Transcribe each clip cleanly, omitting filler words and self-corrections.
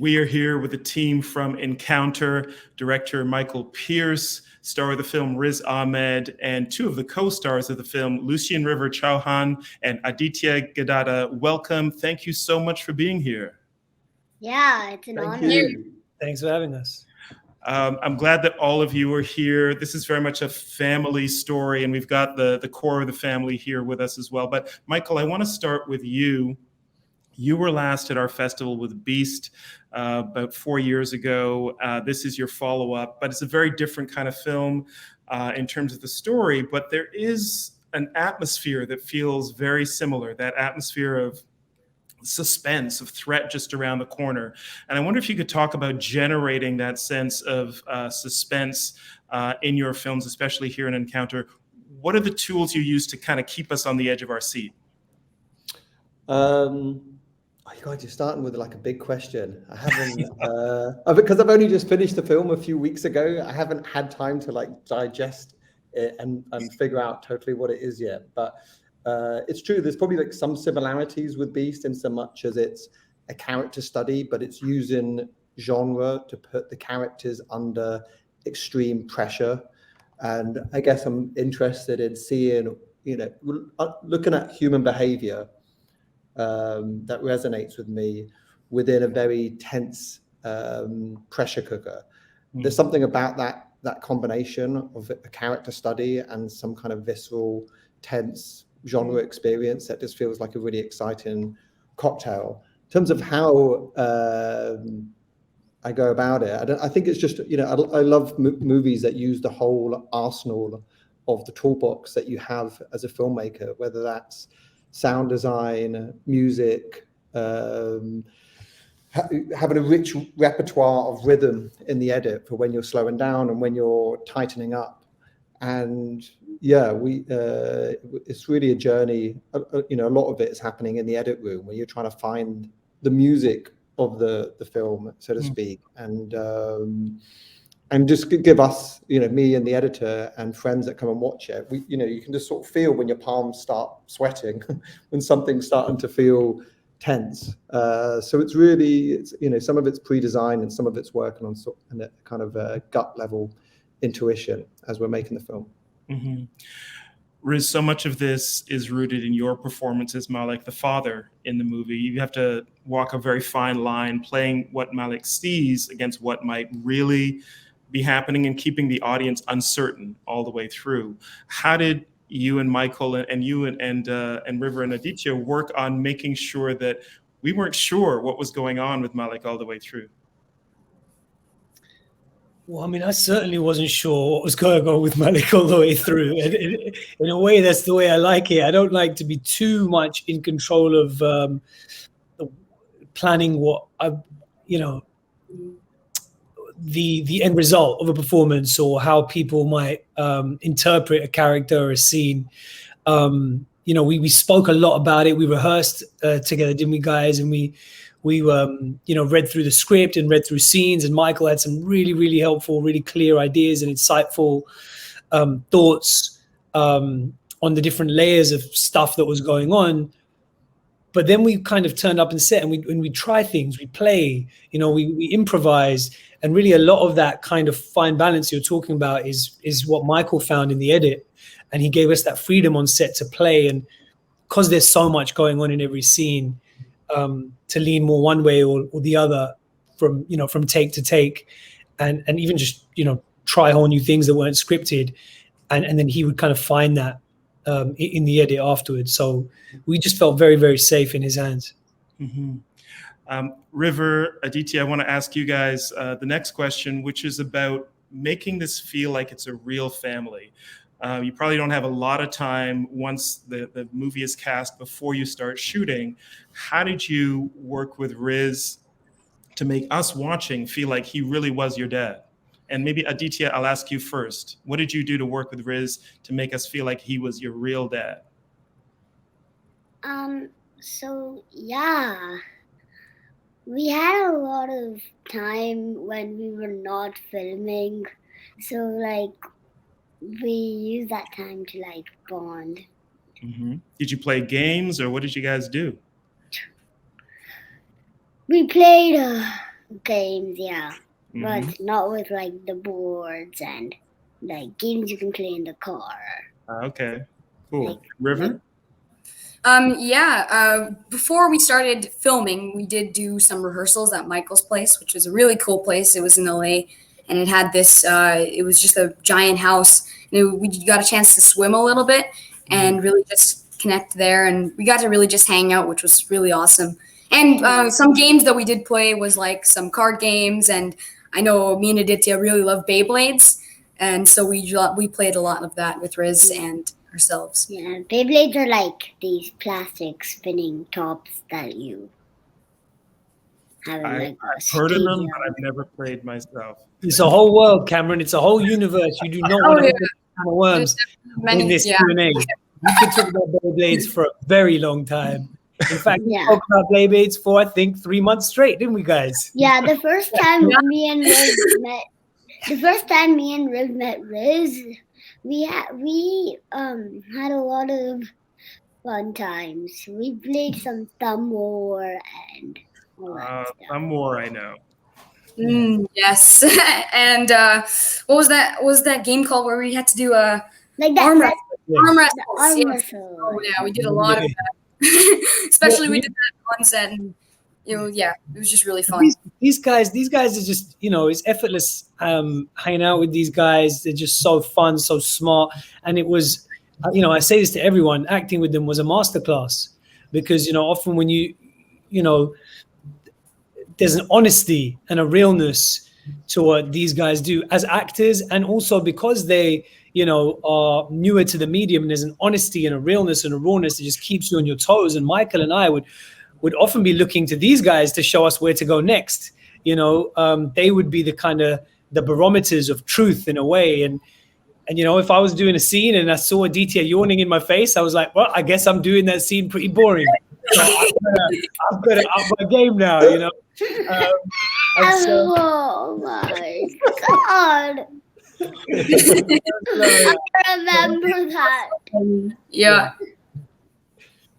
We are here with a team from Encounter, director Michael Pearce, star of the film Riz Ahmed, and two of the co-stars of the film, Lucien River Chauhan and Aditya Gadada. Welcome. Thank you so much for being here. Yeah, it's an honor. Thank you. Thanks for having us. I'm glad that all of you are here. This is very much a family story, and we've got the core of the family here with us as well. But Michael, I want to start with you. You were last at our festival with Beast about 4 years ago. This is your follow-up, but it's a very different kind of film in terms of the story. But there is an atmosphere that feels very similar, that atmosphere of suspense, of threat just around the corner. And I wonder if you could talk about generating that sense of suspense in your films, especially here in Encounter. What are the tools you use to kind of keep us on the edge of our seat? God, you're starting with like a big question. I haven't, because I've only just finished the film a few weeks ago. I haven't had time to like digest it and figure out totally what it is yet. But it's true. There's probably like some similarities with Beast in so much as it's a character study, but it's using genre to put the characters under extreme pressure. And I guess I'm interested in seeing, looking at human behavior that resonates with me within a very tense pressure cooker. There's something about that combination of a character study and some kind of visceral, tense genre experience that just feels like a really exciting cocktail. In terms of how I go about it, I think it's just, I love movies that use the whole arsenal of the toolbox that you have as a filmmaker, whether that's sound design, music, having a rich repertoire of rhythm in the edit for when you're slowing down and when you're tightening up. And yeah, it's really a journey. A lot of it is happening in the edit room where you're trying to find the music of the film, so to speak, and just give us, me and the editor and friends that come and watch it. You can just sort of feel when your palms start sweating, when something's starting to feel tense. So it's really, some of it's pre-designed and some of it's working on a kind of a gut level intuition as we're making the film. Mm-hmm. Riz, so much of this is rooted in your performance as Malik, the father in the movie. You have to walk a very fine line playing what Malik sees against what might really be happening and keeping the audience uncertain all the way through. How did you and Michael and you and River and Aditya work on making sure that we weren't sure what was going on with Malik all the way through? Well, I mean, I certainly wasn't sure what was going on with Malik all the way through. And in a way, that's the way I like it. I don't like to be too much in control of planning what the end result of a performance or how people might interpret a character or a scene. We spoke a lot about it. We rehearsed together, didn't we, guys? And we read through the script and read through scenes. And Michael had some really, really helpful, really clear ideas and insightful thoughts on the different layers of stuff that was going on. But then we kind of turned up and set, and we try things, we play, we improvise. And really a lot of that kind of fine balance you're talking about is what Michael found in the edit. And he gave us that freedom on set to play. And because there's so much going on in every scene, to lean more one way or the other from take to take, and even just, try whole new things that weren't scripted. And then he would kind of find that in the edit afterwards. So we just felt very, very safe in his hands. Mm-hmm. River, Aditya, I want to ask you guys the next question, which is about making this feel like it's a real family. You probably don't have a lot of time once the movie is cast before you start shooting. How did you work with Riz to make us watching feel like he really was your dad? And maybe Aditya, I'll ask you first. What did you do to work with Riz to make us feel like he was your real dad? So yeah, we had a lot of time when we were not filming. So like, we used that time to like bond. Mm-hmm. Did you play games or what did you guys do? We played games, yeah. Mhm. But not with like the boards and like games you can play in the car. Okay, cool. Like- River? Before we started filming, we did do some rehearsals at Michael's place, which was a really cool place. It was in LA, and it had this. It was just a giant house, and we got a chance to swim a little bit and really just connect there, and we got to really just hang out, which was really awesome. And some games that we did play was like some card games, and I know me and Aditya really love Beyblades, and so we played a lot of that with Riz and ourselves. Yeah, Beyblades are like these plastic spinning tops that you have in like a I've heard of them, stadium. but I've never played myself. It's a whole world, Cameron. It's a whole universe. You do not Oh, want to yeah. open a can of worms in this yeah. Q&A. We could talk about Beyblades for a very long time. In fact, we Yeah. talked about Beyblades for, I think, 3 months straight, didn't we, guys? Yeah, the first time me and Riz met Riz, we had a lot of fun times. We played some thumb war and all that stuff. Some more I know. Yes. And what was that? What was that game called where we had to do a Like that arm red arm wrestle? arm Yes. wrestle. Oh yeah, we did a lot of that. Especially we did that on set, and it was just really fun. These guys are just, it's effortless hanging out with these guys. They're just so fun, so smart. And it was, I say this to everyone, acting with them was a masterclass because, often when there's an honesty and a realness to what these guys do as actors, and also because they, are newer to the medium, and there's an honesty and a realness and a rawness that just keeps you on your toes. And Michael and I would often be looking to these guys to show us where to go next. They would be the barometers of truth in a way. And if I was doing a scene and I saw Aditya yawning in my face, I was like, well, I guess I'm doing that scene pretty boring. So I've got to up my game now, Oh my God. I remember that. Yeah.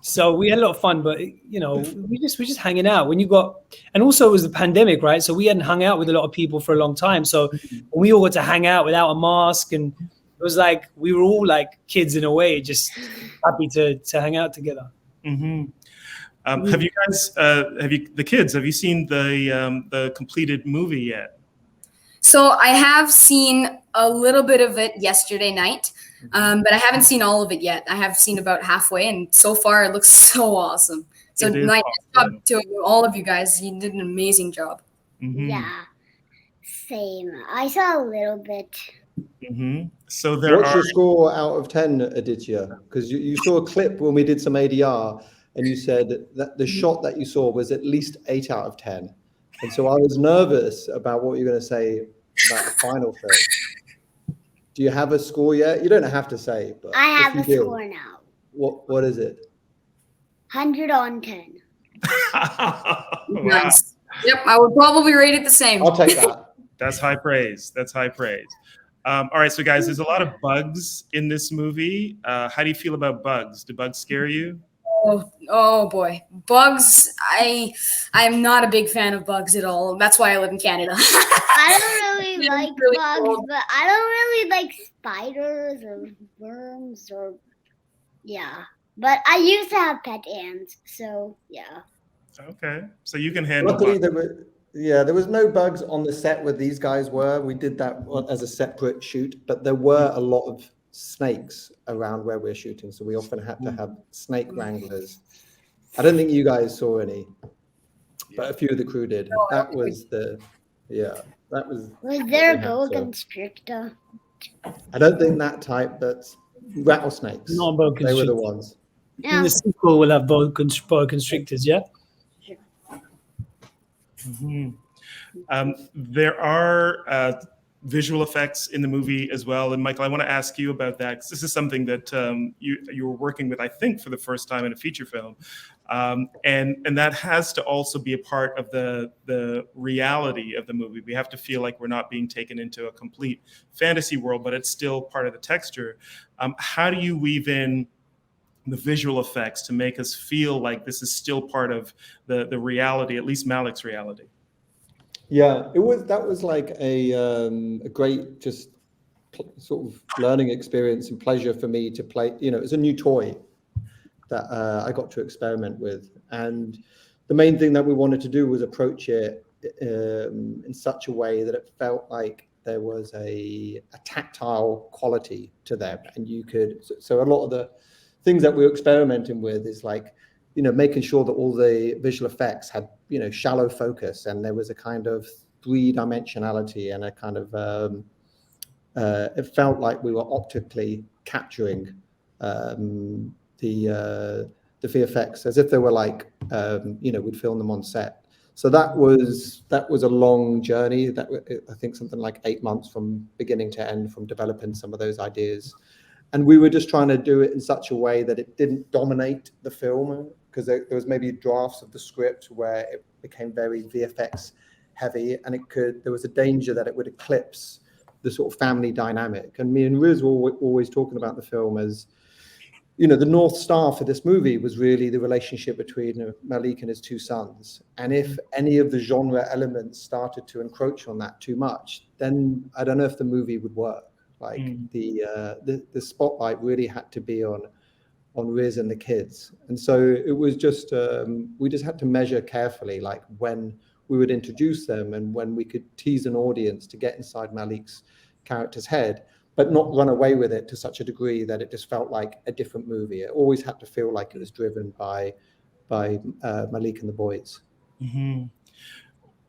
So we had a lot of fun, but we're just hanging out. And also it was the pandemic, right? So we hadn't hung out with a lot of people for a long time. So we all got to hang out without a mask, and it was like we were all like kids in a way, just happy to hang out together. Mm-hmm. Have you guys? Have you seen the completed movie yet? So I have seen a little bit of it yesterday night, but I haven't seen all of it yet. I have seen about halfway, and so far it looks so awesome. So nice job to all of you guys. You did an amazing job. Mm-hmm. Yeah, same. I saw a little bit. Mm-hmm. So What's your score out of 10, Aditya? Because you saw a clip when we did some ADR, and you said that the shot that you saw was at least 8 out of 10. And so I was nervous about what you're going to say about the final film. Do you have a score yet? You don't have to say, but I have a if you do, score now. What is it? 100 on 10. Wow. Nice. Yep, I would probably rate it the same. I'll take that. That's high praise. All right, so guys, there's a lot of bugs in this movie. How do you feel about bugs? Do bugs scare you? Oh boy, bugs! I'm not a big fan of bugs at all. That's why I live in Canada. I don't really They're like really bugs, cold. but I don't really like spiders or worms or But I used to have pet ants, so yeah. Okay, so you can handle Luckily, bugs. there was no bugs on the set where these guys were. We did that as a separate shoot, but there were a lot of snakes around where we're shooting, so we often had to have snake wranglers. I don't think you guys saw any, but a few of the crew did. That was Was there a boa constrictor? I don't think that type, but rattlesnakes. Not boa They were the constrictors. ones. In the sequel, we'll have boa constrictors, yeah? Mm-hmm. There are visual effects in the movie as well, and Michael, I want to ask you about that because this is something that you were working with, I think, for the first time in a feature film, and that has to also be a part of the reality of the movie. We have to feel like we're not being taken into a complete fantasy world, but it's still part of the texture. How do you weave in the visual effects to make us feel like this is still part of the reality, at least Malik's reality? Yeah, that was like a great just sort of learning experience and pleasure for me to play. You know, it was a new toy that I got to experiment with, and the main thing that we wanted to do was approach it in such a way that it felt like there was a tactile quality to them, and you could. So a lot of the things that we were experimenting with is like, you know, making sure that all the visual effects had, you know, shallow focus, and there was a kind of three-dimensionality and a kind of it felt like we were optically capturing the VFX as if they were like, you know, we'd film them on set. So that was a long journey. I think something like 8 months from beginning to end, from developing some of those ideas. And we were just trying to do it in such a way that it didn't dominate the film, because there was maybe drafts of the script where it became very VFX heavy, and there was a danger that it would eclipse the sort of family dynamic. And me and Riz were always talking about the film as, you know, the North Star for this movie was really the relationship between Malik and his two sons. And if any of the genre elements started to encroach on that too much, then I don't know if the movie would work. Like the spotlight really had to be on Riz and the kids. And so it was just, we just had to measure carefully, like when we would introduce them and when we could tease an audience to get inside Malik's character's head, but not run away with it to such a degree that it just felt like a different movie. It always had to feel like it was driven by Malik and the boys. Mm-hmm.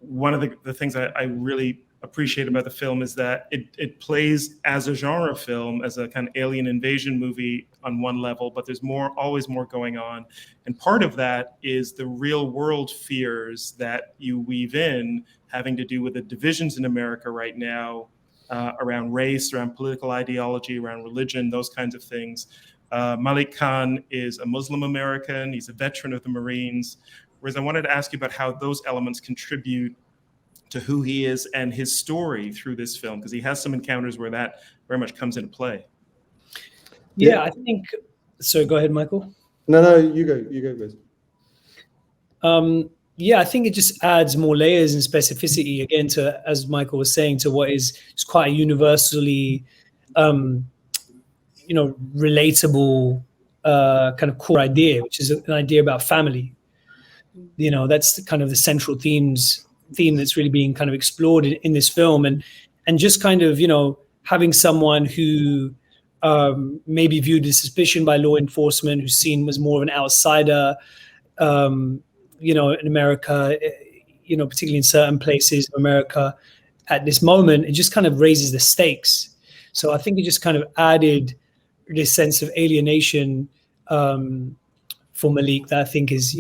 One of the things I really appreciate about the film is that it plays as a genre film, as a kind of alien invasion movie on one level, but there's always more going on. And part of that is the real world fears that you weave in, having to do with the divisions in America right now, around race, around political ideology, around religion, those kinds of things. Malik Khan is a Muslim American. He's a veteran of the Marines. Whereas I wanted to ask you about how those elements contribute to who he is and his story through this film, because he has some encounters where that very much comes into play. Yeah, I think so. Go ahead, Michael. No, you go, Riz. Yeah, I think it just adds more layers and specificity again to, as Michael was saying, to what is quite a universally, relatable kind of core idea, which is an idea about family. You know, that's kind of the central theme that's really being kind of explored in this film, and just kind of, you know, having someone who may be viewed with suspicion by law enforcement, who's seen as more of an outsider, in America, particularly in certain places of America at this moment, it just kind of raises the stakes. So I think it just kind of added this sense of alienation for Malik that I think is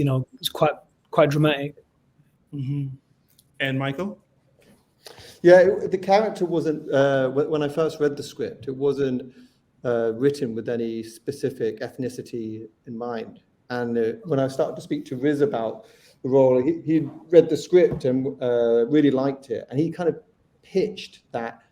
quite dramatic. Mm-hmm. And Michael? Yeah, the character wasn't, when I first read the script, it wasn't written with any specific ethnicity in mind. And when I started to speak to Riz about the role, he read the script and really liked it. And he kind of pitched that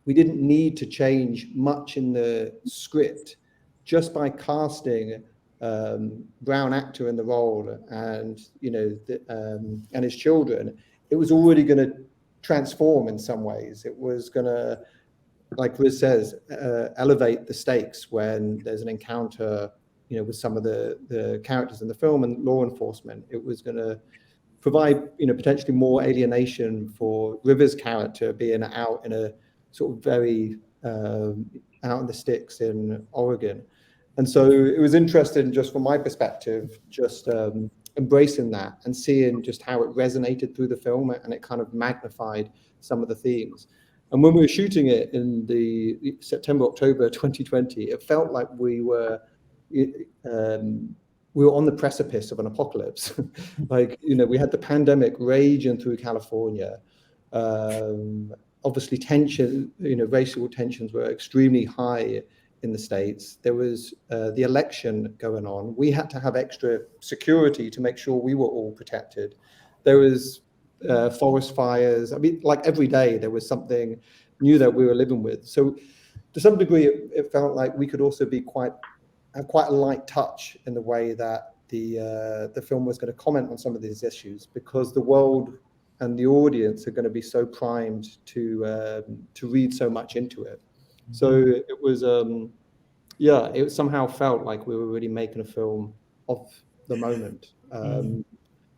we didn't need to change much in the script just by casting brown actor in the role and, and his children. It was already going to transform in some ways. It was going to, like Riz says, elevate the stakes when there's an encounter, with some of the characters in the film and law enforcement. It was going to provide, potentially more alienation for River's character being out in a sort of very out in the sticks in Oregon. And so it was interesting, just from my perspective, just embracing that and seeing just how it resonated through the film, and it kind of magnified some of the themes. And when we were shooting it in the September, October 2020, it felt like we were on the precipice of an apocalypse. Like, we had the pandemic raging through California. Obviously racial tensions were extremely high in the States. There was the election going on. We had to have extra security to make sure we were all protected. There was forest fires. I mean, like every day there was something new that we were living with. So to some degree, it felt like we could also be have quite a light touch in the way that the film was going to comment on some of these issues, because the world and the audience are going to be so primed to read so much into it. So it was, it somehow felt like we were really making a film of the moment.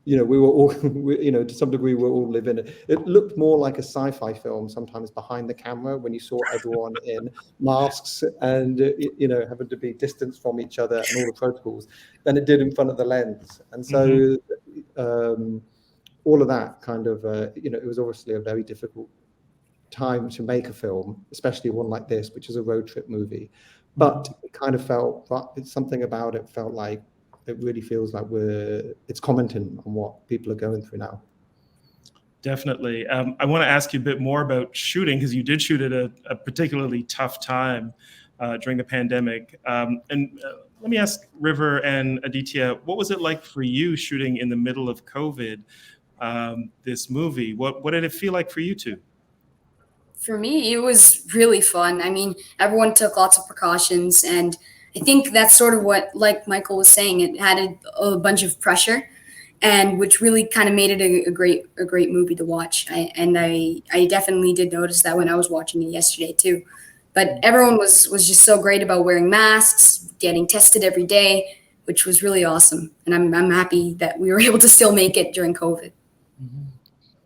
We were all, to some degree, we all live in it. It looked more like a sci-fi film sometimes behind the camera when you saw everyone in masks and, having to be distanced from each other and all the protocols than it did in front of the lens. And so all of that kind of, it was obviously a very difficult time to make a film, especially one like this, which is a road trip movie. But it kind of felt, something about it felt like, it really feels like it's commenting on what people are going through now. Definitely. I want to ask you a bit more about shooting, because you did shoot at a particularly tough time during the pandemic. And let me ask River and Aditya, what was it like for you shooting in the middle of COVID, this movie? What did it feel like for you two? For me, it was really fun. I mean, everyone took lots of precautions, and I think that's sort of what, like Michael was saying, it added a bunch of pressure, and which really kind of made it a great movie to watch. I definitely did notice that when I was watching it yesterday too. But everyone was just so great about wearing masks, getting tested every day, which was really awesome. And I'm happy that we were able to still make it during COVID.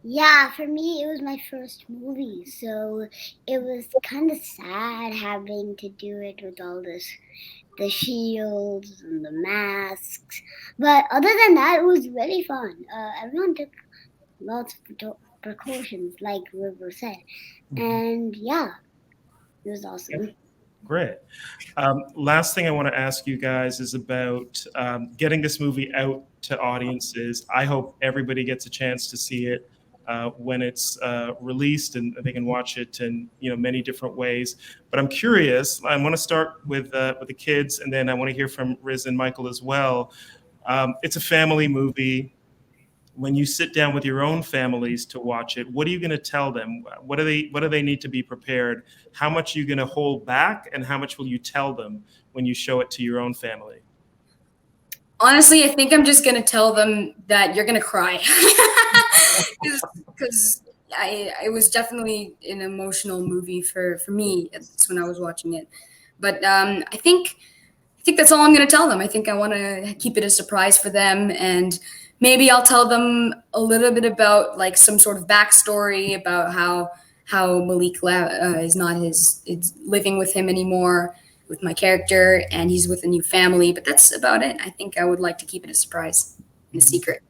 Yeah, for me, it was my first movie, so it was kind of sad having to do it with all the shields and the masks. But other than that, it was really fun. Everyone took lots of precautions, like River said. And yeah, it was awesome. Great. Last thing I want to ask you guys is about getting this movie out to audiences. I hope everybody gets a chance to see it when it's released, and they can watch it in many different ways. But I'm curious. I want to start with the kids, and then I want to hear from Riz and Michael as well. It's a family movie. When you sit down with your own families to watch it, what are you going to tell them? What do they need to be prepared? How much are you going to hold back, and how much will you tell them when you show it to your own family? Honestly, I think I'm just going to tell them that you're going to cry. Because it was definitely an emotional movie for me when I was watching it. But I think that's all I'm going to tell them. I think I want to keep it a surprise for them, and maybe I'll tell them a little bit about like some sort of backstory about how Malik is not is living with him anymore, with my character, and he's with a new family. But that's about it. I think I would like to keep it a surprise and a secret.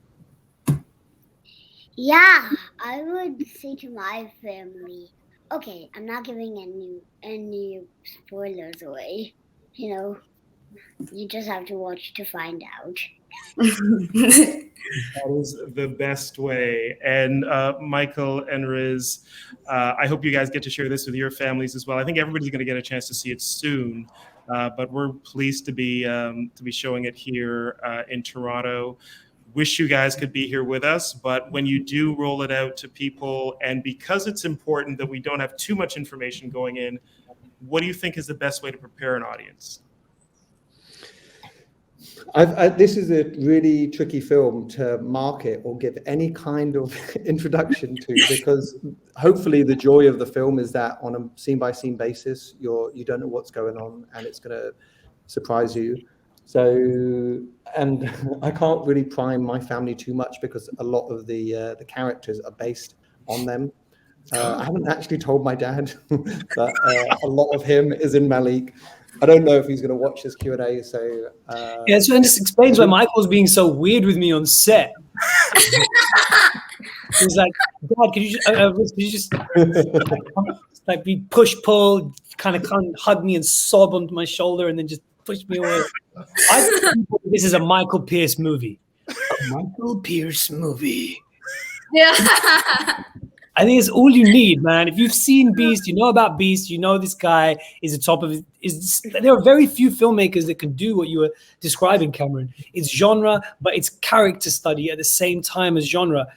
Yeah, I would say to my family, okay, I'm not giving any spoilers away. You just have to watch to find out. That is the best way. And Michael and Riz, I hope you guys get to share this with your families as well. I think everybody's going to get a chance to see it soon, but we're pleased to be showing it here in Toronto. Wish you guys could be here with us, but when you do roll it out to people, and because it's important that we don't have too much information going in, what do you think is the best way to prepare an audience? This is a really tricky film to market or give any kind of introduction to, because hopefully the joy of the film is that on a scene-by-scene basis, you don't know what's going on, and it's going to surprise you. So, and I can't really prime my family too much because a lot of the characters are based on them. I haven't actually told my dad that a lot of him is in Malik. I don't know if he's going to watch this Q&A. So yeah, so this explains why Michael's being so weird with me on set. He's like, "Dad, could you just like be push pull, kind of hug me and sob onto my shoulder, and then just push me away?" I think this is a Michael Pearce movie. A Michael Pearce movie. Yeah. I think it's all you need, man. If you've seen Beast, you know about Beast, you know this guy is the top of it. There are very few filmmakers that can do what you were describing, Cameron. It's genre, but it's character study at the same time as genre.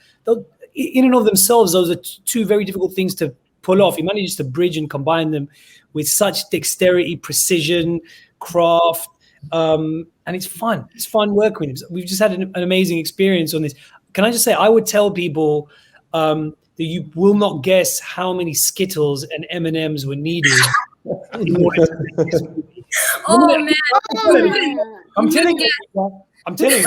In and of themselves, those are two very difficult things to pull off. You manage to bridge and combine them with such dexterity, precision, craft, and it's fun. It's fun working with him. We've just had an amazing experience on this. Can I just say, I would tell people, that you will not guess how many Skittles and M&Ms were needed. In order to make this movie. Oh man. I'm telling you,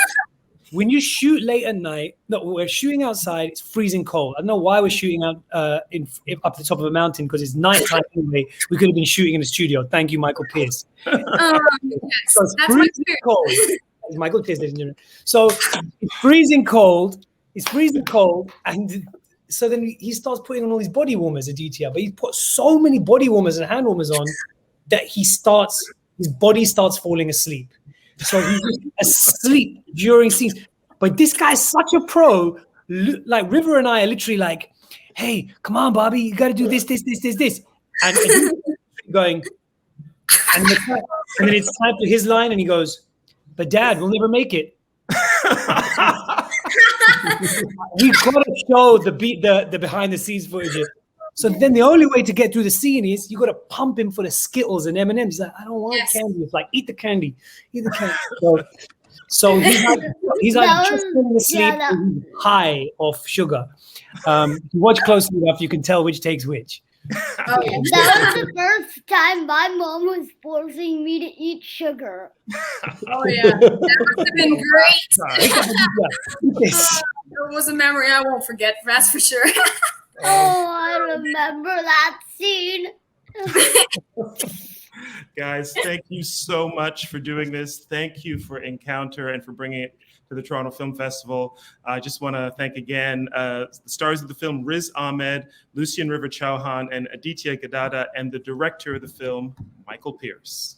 when you shoot late at night, no, we're shooting outside, it's freezing cold. I don't know why we're shooting out up the top of a mountain, because it's nighttime anyway. We could have been shooting in the studio. Thank you, Michael Pearce. Yes, So it's that's my freezing spirit. cold. It's Michael Pearce, ladies and gentlemen. So it's freezing cold. And so then he starts putting on all these body warmers at DTR, but he put so many body warmers and hand warmers on that his body starts falling asleep. So he's just asleep during scenes. But this guy's such a pro. Like River and I are literally like, hey, come on, Bobby, you got to do this. And he's going, and then it's time for his line, and he goes, but Dad, we'll never make it. We've got to show the behind the scenes footage. So then the only way to get through the scene is you got to pump him for the Skittles and M&Ms. He's like, I don't want candy. It's like, eat the candy. So he's like just falling asleep, high off sugar. If you watch closely enough, you can tell which takes which. That was the first time my mom was forcing me to eat sugar. Oh yeah, that must have been great. That was a memory I won't forget. That's for sure. Oh, I remember that scene. Guys, thank you so much for doing this. Thank you for Encounter and for bringing it to the Toronto Film Festival. I just want to thank again the stars of the film, Riz Ahmed, Lucien River Chauhan, and Aditya Gadada, and the director of the film, Michael Pearce.